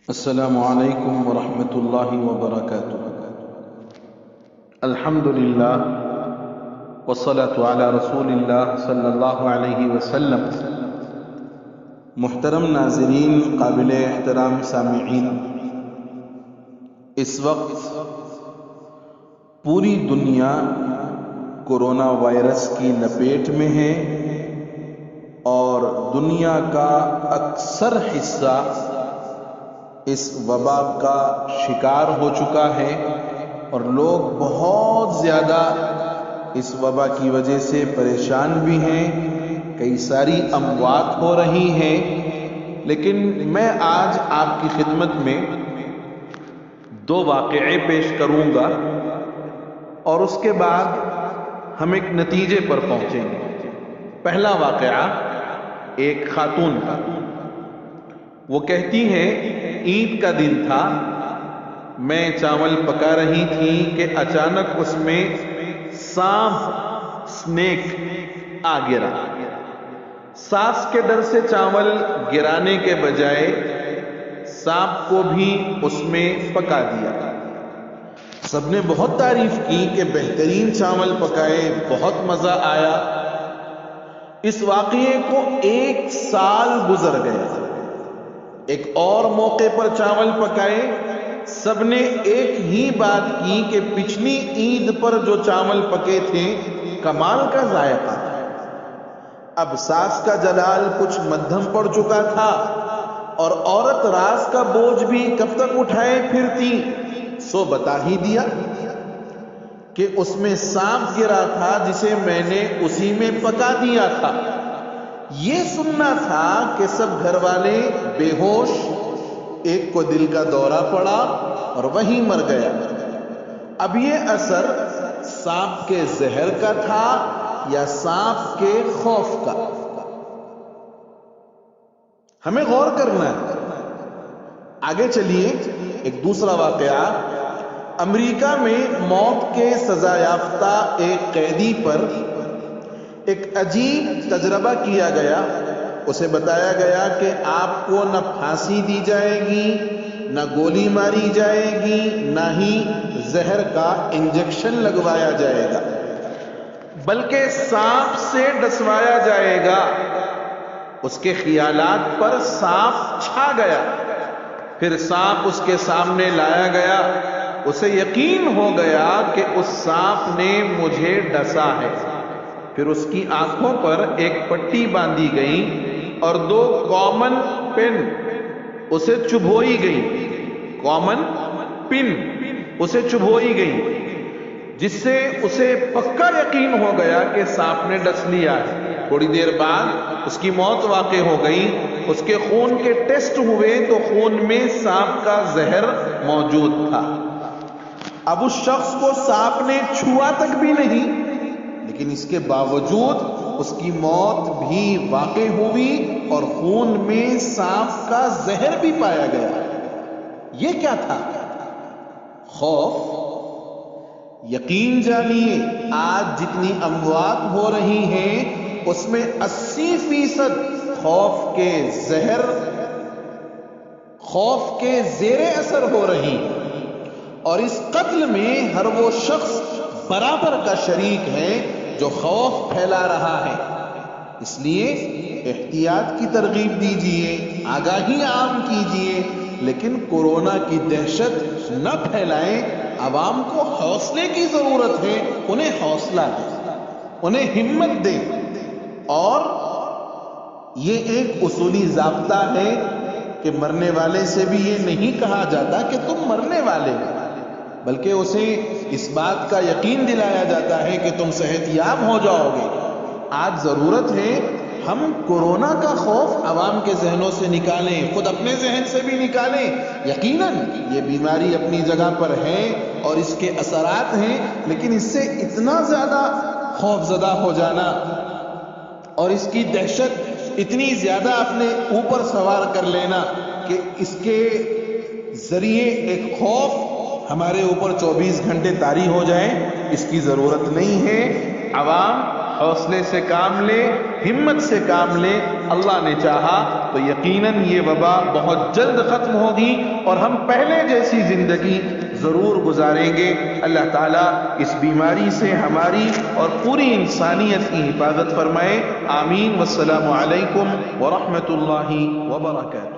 السلام علیکم ورحمۃ اللہ وبرکاتہ۔ الحمد للہ والصلاة علی رسول اللہ صلی اللہ علیہ وسلم۔ محترم ناظرین، قابل احترام سامعین، اس وقت پوری دنیا کورونا وائرس کی لپیٹ میں ہے اور دنیا کا اکثر حصہ اس وبا کا شکار ہو چکا ہے اور لوگ بہت زیادہ اس وبا کی وجہ سے پریشان بھی ہیں، کئی ساری اموات ہو رہی ہیں۔ لیکن میں آج آپ کی خدمت میں دو واقعے پیش کروں گا اور اس کے بعد ہم ایک نتیجے پر پہنچیں گے۔ پہلا واقعہ ایک خاتون کا۔ وہ کہتی ہیں، عید کا دن تھا، میں چاول پکا رہی تھی کہ اچانک اس میں سانپ، سنیک آ گرا۔ ساس کے ڈر سے چاول گرانے کے بجائے سانپ کو بھی اس میں پکا دیا۔ سب نے بہت تعریف کی کہ بہترین چاول پکائے، بہت مزہ آیا۔ اس واقعے کو 1 سال گزر گیا۔ ایک اور موقع پر چاول پکائے، سب نے ایک ہی بات کی کہ پچھلی عید پر جو چاول پکے تھے کمال کا ذائقہ تھا۔ اب ساس کا جلال کچھ مدھم پڑ چکا تھا اور عورت راز کا بوجھ بھی کب تک اٹھائے پھرتی، سو بتا ہی دیا کہ اس میں سانپ گرا تھا جسے میں نے اسی میں پکا دیا تھا۔ یہ سننا تھا کہ سب گھر والے بے ہوش، ایک کو دل کا دورہ پڑا اور وہیں مر گیا۔ اب یہ اثر سانپ کے زہر کا تھا یا سانپ کے خوف کا؟ ہمیں غور کرنا ہے۔ آگے چلیے، ایک دوسرا واقعہ۔ امریکہ میں موت کے سزا یافتہ ایک قیدی پر ایک عجیب تجربہ کیا گیا۔ اسے بتایا گیا کہ آپ کو نہ پھانسی دی جائے گی، نہ گولی ماری جائے گی، نہ ہی زہر کا انجیکشن لگوایا جائے گا، بلکہ سانپ سے ڈسوایا جائے گا۔ اس کے خیالات پر سانپ چھا گیا۔ پھر سانپ اس کے سامنے لایا گیا۔ اسے یقین ہو گیا کہ اس سانپ نے مجھے ڈسا ہے۔ پھر اس کی آنکھوں پر ایک پٹی باندھی گئی اور 2 کامن پن اسے چبھوئی گئی۔ کامن پن اسے چبھوئی گئی، جس سے اسے پکا یقین ہو گیا کہ سانپ نے ڈس لیا ہے۔ تھوڑی دیر بعد اس کی موت واقع ہو گئی۔ اس کے خون کے ٹیسٹ ہوئے تو خون میں سانپ کا زہر موجود تھا۔ اب اس شخص کو سانپ نے چھوا تک بھی نہیں، لیکن اس کے باوجود اس کی موت بھی واقع ہوئی اور خون میں سانپ کا زہر بھی پایا گیا۔ یہ کیا تھا؟ خوف۔ یقین جانیے، آج جتنی اموات ہو رہی ہیں اس میں 80% خوف کے زہر، خوف کے زیر اثر ہو رہی، اور اس قتل میں ہر وہ شخص برابر کا شریک ہے جو خوف پھیلا رہا ہے۔ اس لیے احتیاط کی ترغیب دیجیے، آگاہی عام کیجیے، لیکن کورونا کی دہشت نہ پھیلائیں۔ عوام کو حوصلے کی ضرورت ہے، انہیں حوصلہ دیں، انہیں ہمت دیں۔ اور یہ ایک اصولی ضابطہ ہے کہ مرنے والے سے بھی یہ نہیں کہا جاتا کہ تم مرنے والے ہو، بلکہ اسے اس بات کا یقین دلایا جاتا ہے کہ تم صحت یاب ہو جاؤ گے۔ آج ضرورت ہے ہم کورونا کا خوف عوام کے ذہنوں سے نکالیں، خود اپنے ذہن سے بھی نکالیں۔ یقیناً یہ بیماری اپنی جگہ پر ہے اور اس کے اثرات ہیں، لیکن اس سے اتنا زیادہ خوف زدہ ہو جانا اور اس کی دہشت اتنی زیادہ اپنے اوپر سوار کر لینا کہ اس کے ذریعے ایک خوف ہمارے اوپر 24 گھنٹے طاری ہو جائے، اس کی ضرورت نہیں ہے۔ عوام حوصلے سے کام لیں، ہمت سے کام لیں. اللہ نے چاہا تو یقیناً یہ وبا بہت جلد ختم ہوگی اور ہم پہلے جیسی زندگی ضرور گزاریں گے. اللہ تعالیٰ اس بیماری سے ہماری اور پوری انسانیت کی حفاظت فرمائے. آمین. والسلام علیکم ورحمۃ اللہ وبرکاتہ.